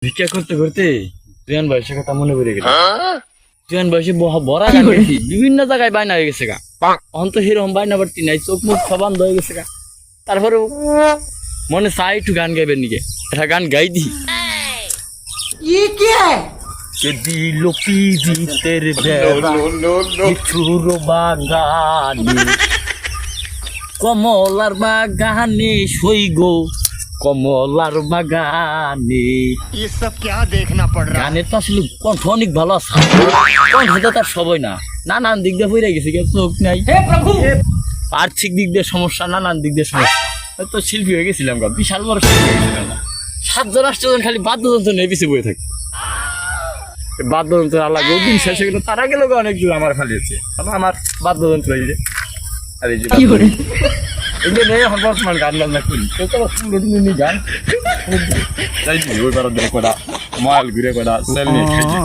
ভিক্ষা করতে করতে তুয়ান বয়সের কথা মনে পড়ে গেল। তুয়ান বয়সে বড়া গান গেছি, বিভিন্ন জায়গায় বাইনা হয়ে গেছে গা। অন্ত হিরম বাইনা বাড়তি নাই, চোখ মুখ সবান হয়ে গেছে গা। তারপরে মনে চাই একটু গান গাইবেন নিকে, একটা গান গাই দি। দিল পিজিতের বাগানে, কমলার বাগানে সই গো, কমলার বাগানে। ये सब क्या देखना पड़ रहा है? গানের তো আসলে কণ্ঠ অনেক ভালো আছে, কণ্ঠ তো তার সবই না, নানান দিক দিয়ে পড়ে গেছে, চোখ নাই, আর্থিক দিক দিয়ে সমস্যা, নানান দিক দিয়ে সমস্যা। তো শিল্পী হয়ে গেছিলাম গা, বিশাল বড় শিল্পী হয়ে গেছিলাম না। 7 জন 8 জন খালি বাদ্যযন্ত্র নিয়ে পিছিয়ে বয়ে থাকে। বাদ্যযন্ত্র আলাদা দিন শেষে গেল, তারা গেল অনেক দূর আমার খালি আছে। আমার বাদ্যযন্ত্র এই যে, আর এই যে এই যে নেই এখন বর্তমান গান বাজনা করি, গান ওই বার কটা মাল ঘুরে কটা সেল নিয়ে খেয়েছি।